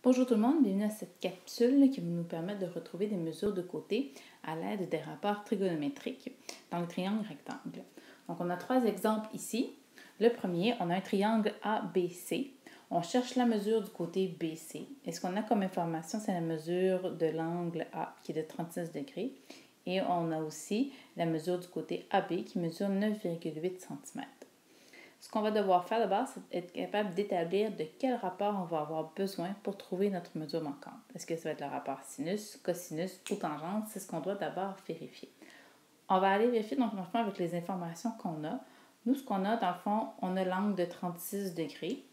Bonjour tout le monde, bienvenue à cette capsule qui va nous permettre de retrouver des mesures de côté à l'aide des rapports trigonométriques dans le triangle rectangle. Donc on a trois exemples ici. Le premier, on a un triangle ABC. On cherche la mesure du côté BC. Et ce qu'on a comme information, c'est la mesure de l'angle A qui est de 36 degrés. Et on a aussi la mesure du côté AB qui mesure 9,8 cm. Ce qu'on va devoir faire d'abord, c'est être capable d'établir de quel rapport on va avoir besoin pour trouver notre mesure manquante. Est-ce que ça va être le rapport sinus, cosinus ou tangente? C'est ce qu'on doit d'abord vérifier. On va aller vérifier donc dans le fond avec les informations qu'on a. Nous, ce qu'on a dans le fond, on a l'angle de 36 degrés.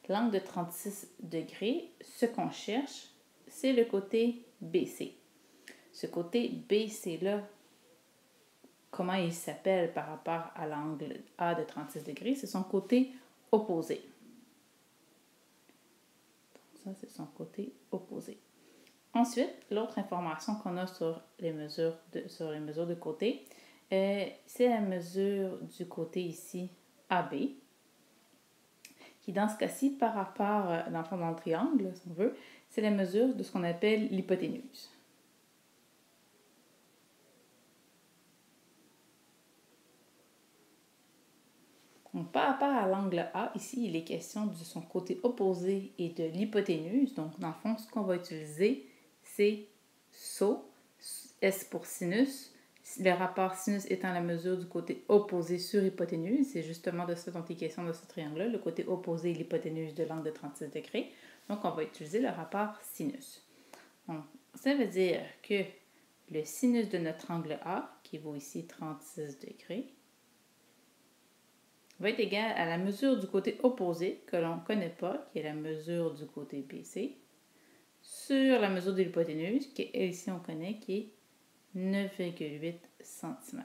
L'angle de 36 degrés, ce qu'on cherche, c'est le côté BC. Ce côté BC-là, comment il s'appelle par rapport à l'angle A de 36 degrés, c'est son côté opposé. Donc ça, c'est son côté opposé. Ensuite, l'autre information qu'on a sur les mesures de côté, c'est la mesure du côté ici AB, qui dans ce cas-ci, par rapport dans le triangle, si on veut, c'est la mesure de ce qu'on appelle l'hypoténuse. Donc, par rapport à l'angle A, ici, il est question de son côté opposé et de l'hypoténuse. Donc, dans le fond, ce qu'on va utiliser, c'est SO, S pour sinus. Le rapport sinus étant la mesure du côté opposé sur hypoténuse. C'est justement de ça dont il est question de ce triangle-là, le côté opposé et l'hypoténuse de l'angle de 36 degrés. Donc, on va utiliser le rapport sinus. Donc, ça veut dire que le sinus de notre angle A, qui vaut ici 36 degrés, va être égal à la mesure du côté opposé, que l'on ne connaît pas, qui est la mesure du côté BC, sur la mesure de l'hypoténuse, qui est, ici on connaît, qui est 9,8 cm.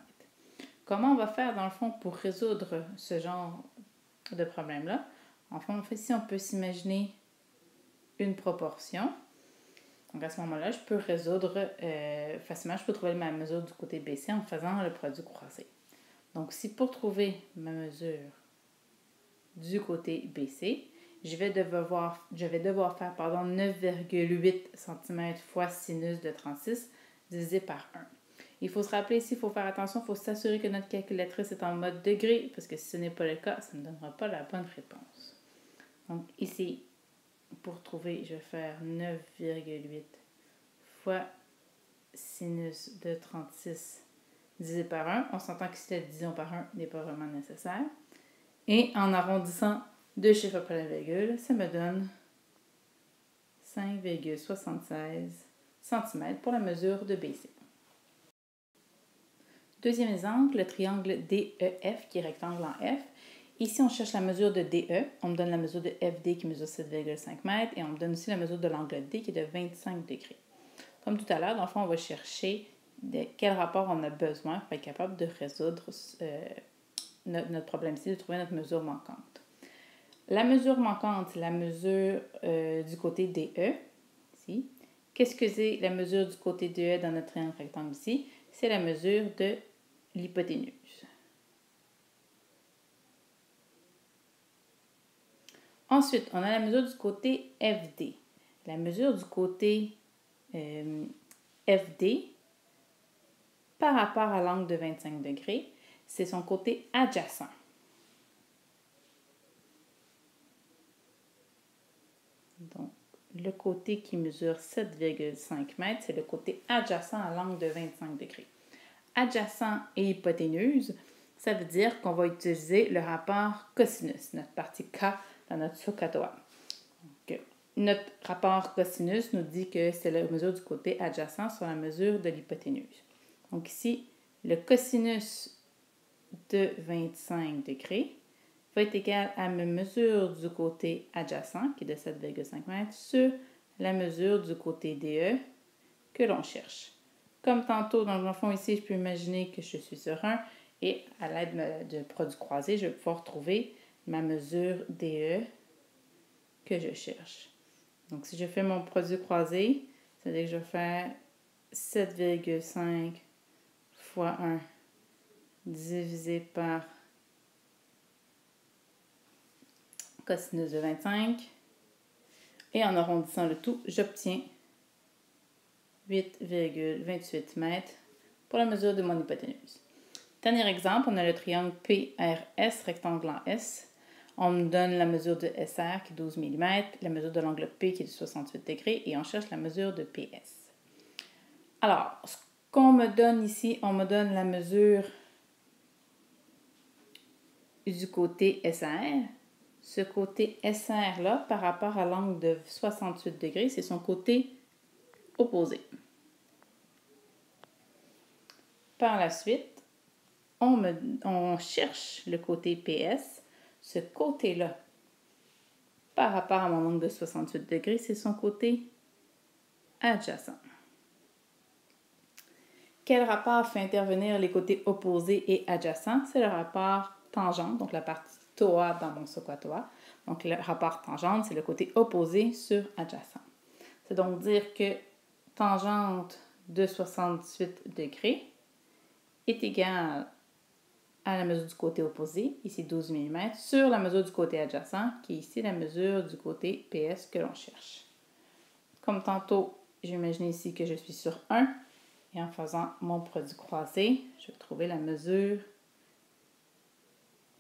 Comment on va faire dans le fond pour résoudre ce genre de problème-là? En fait, ici on peut s'imaginer une proportion. Donc à ce moment-là, je peux résoudre facilement, je peux trouver ma mesure du côté BC en faisant le produit croisé. Donc, si pour trouver ma mesure du côté BC, je vais devoir faire 9,8 cm fois sinus de 36 divisé par 1. Il faut se rappeler ici, il faut faire attention, il faut s'assurer que notre calculatrice est en mode degré, parce que si ce n'est pas le cas, ça ne donnera pas la bonne réponse. Donc ici, pour trouver, je vais faire 9,8 fois sinus de 36 divisé par 1. On s'entend que si la division par 1 n'est pas vraiment nécessaire. Et en arrondissant deux chiffres après la virgule, ça me donne 5,76 cm pour la mesure de BC. Deuxième exemple, le triangle DEF qui est rectangle en F. Ici, on cherche la mesure de DE. On me donne la mesure de FD qui mesure 7,5 m et on me donne aussi la mesure de l'angle D qui est de 25 degrés. Comme tout à l'heure, dans le fond, on va chercher de quel rapport on a besoin pour être capable de résoudre notre problème ici, de trouver notre mesure manquante. La mesure manquante, c'est la mesure du côté DE, ici. Qu'est-ce que c'est la mesure du côté DE dans notre triangle rectangle ici? C'est la mesure de l'hypoténuse. Ensuite, on a la mesure du côté FD. La mesure du côté FD, par rapport à l'angle de 25 degrés, c'est son côté adjacent. Donc, le côté qui mesure 7,5 m, c'est le côté adjacent à l'angle de 25 degrés. Adjacent et hypoténuse, ça veut dire qu'on va utiliser le rapport cosinus, notre partie K dans notre SOHCAHTOA. Donc, notre rapport cosinus nous dit que c'est la mesure du côté adjacent sur la mesure de l'hypoténuse. Donc ici, le cosinus de 25 degrés va être égal à ma mesure du côté adjacent, qui est de 7,5 m, sur la mesure du côté DE que l'on cherche. Comme tantôt, dans le fond ici, je peux imaginer que je suis sur 1 et à l'aide de produit croisé, je vais pouvoir trouver ma mesure DE que je cherche. Donc, si je fais mon produit croisé, ça veut dire que je vais faire 7,5 fois 1 divisé par cosinus de 25. Et en arrondissant le tout, j'obtiens 8,28 mètres pour la mesure de mon hypoténuse. Dernier exemple, on a le triangle PRS, rectangle en S. On me donne la mesure de SR qui est 12 mm, la mesure de l'angle P qui est de 68 degrés et on cherche la mesure de PS. Alors, ce qu'on me donne ici, on me donne la mesure du côté SR. Ce côté SR-là, par rapport à l'angle de 68 degrés, c'est son côté opposé. Par la suite, on cherche le côté PS. Ce côté-là, par rapport à mon angle de 68 degrés, c'est son côté adjacent. Quel rapport fait intervenir les côtés opposés et adjacents? C'est le rapport tangente, donc la partie TOA dans mon SOHCAHTOA. Donc le rapport tangente, c'est le côté opposé sur adjacent. C'est donc dire que tangente de 68 degrés est égale à la mesure du côté opposé, ici 12 mm, sur la mesure du côté adjacent, qui est ici la mesure du côté PS que l'on cherche. Comme tantôt, j'imagine ici que je suis sur 1, et en faisant mon produit croisé, je vais trouver la mesure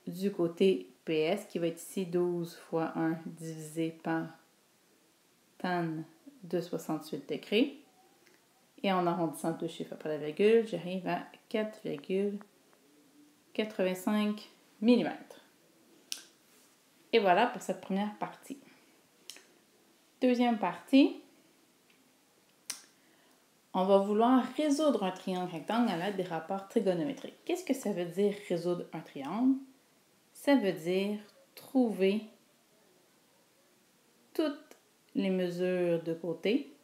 du côté PS, qui va être ici 12 fois 1 divisé par tan de 68 degrés. Et en arrondissant deux chiffres après la virgule, j'arrive à 4,85 mm. Et voilà pour cette première partie. Deuxième partie, on va vouloir résoudre un triangle rectangle à l'aide des rapports trigonométriques. Qu'est-ce que ça veut dire résoudre un triangle? Ça veut dire trouver toutes les mesures de côté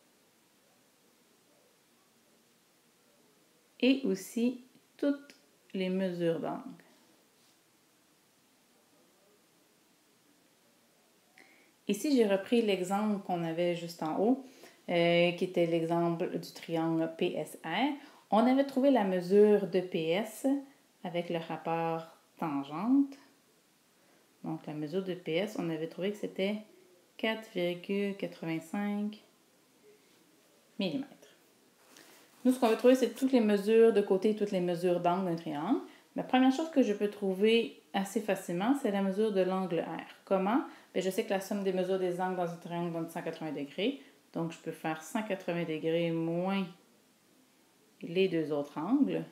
et aussi toutes les mesures d'angle. Ici, j'ai repris l'exemple qu'on avait juste en haut, qui était l'exemple du triangle PSR. On avait trouvé la mesure de PS avec le rapport tangente. Donc, la mesure de PS, on avait trouvé que c'était 4,85 mm. Nous, ce qu'on veut trouver, c'est toutes les mesures de côté et toutes les mesures d'angle d'un triangle. La première chose que je peux trouver assez facilement, c'est la mesure de l'angle R. Comment? Bien, je sais que la somme des mesures des angles dans un triangle donne 180 degrés. Donc, je peux faire 180 degrés moins les deux autres angles.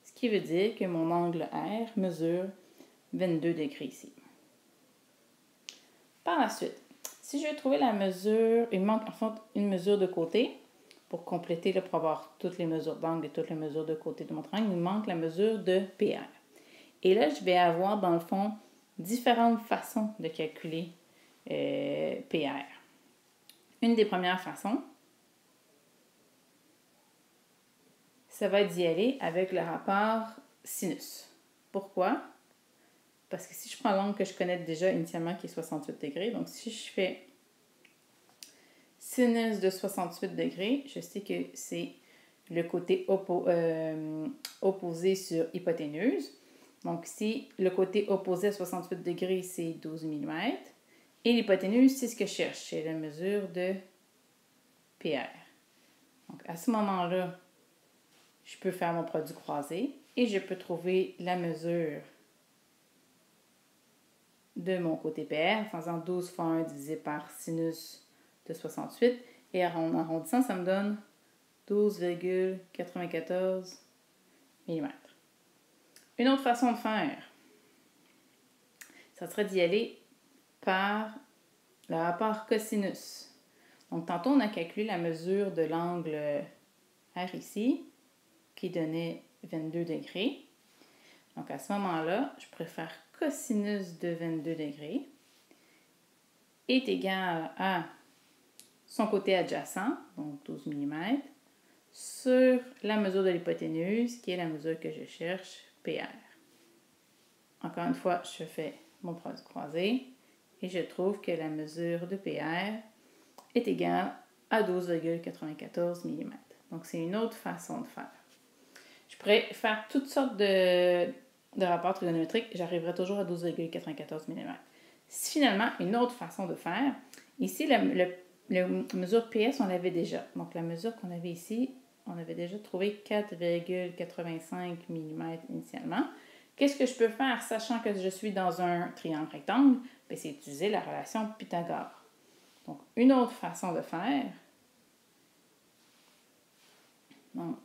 Ce qui veut dire que mon angle R mesure 22 degrés ici. Par la suite, si je veux trouver la mesure, il me manque en fait une mesure de côté. Pour compléter, pour avoir toutes les mesures d'angle et toutes les mesures de côté de mon triangle, il me manque la mesure de PR. Et là, je vais avoir, dans le fond, différentes façons de calculer PR. Une des premières façons, ça va être d'y aller avec le rapport sinus. Pourquoi? Parce que si je prends l'angle que je connais déjà initialement, qui est 68 degrés, donc si je fais sinus de 68 degrés, je sais que c'est le côté opposé sur hypoténuse. Donc ici, le côté opposé à 68 degrés, c'est 12 mm. Et l'hypoténuse, c'est ce que je cherche, c'est la mesure de PR. Donc à ce moment-là, je peux faire mon produit croisé et je peux trouver la mesure de mon côté PR en faisant 12 fois 1 divisé par sinus de 68 et en arrondissant, ça me donne 12,94 mm. Une autre façon de faire, ça serait d'y aller par le rapport cosinus. Donc, tantôt, on a calculé la mesure de l'angle R ici, qui donnait 22 degrés. Donc, à ce moment-là, je préfère cosinus de 22 degrés est égal à son côté adjacent, donc 12 mm, sur la mesure de l'hypoténuse, qui est la mesure que je cherche, PR. Encore une fois, je fais mon produit croisé et je trouve que la mesure de PR est égale à 12,94 mm. Donc, c'est une autre façon de faire. Je pourrais faire toutes sortes de rapports trigonométriques, j'arriverai toujours à 12,94 mm. Finalement, une autre façon de faire Ici, la mesure PS, on l'avait déjà. Donc, la mesure qu'on avait ici, on avait déjà trouvé 4,85 mm initialement. Qu'est-ce que je peux faire, sachant que je suis dans un triangle rectangle? Bien, c'est utiliser la relation Pythagore. Donc, une autre façon de faire, donc,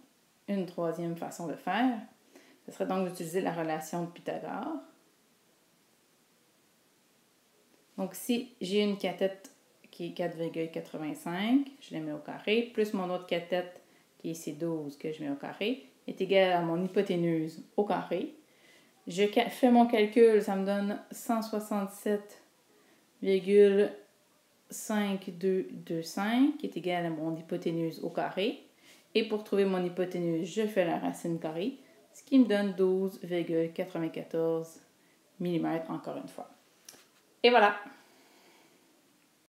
une troisième façon de faire, ce serait donc d'utiliser la relation de Pythagore. Donc, si j'ai une cathète qui est 4,85, je la mets au carré, plus mon autre cathète qui est ici 12 que je mets au carré, est égal à mon hypoténuse au carré. Je fais mon calcul, ça me donne 167,5225 qui est égal à mon hypoténuse au carré. Et pour trouver mon hypoténuse, je fais la racine carrée, ce qui me donne 12,94 mm encore une fois. Et voilà!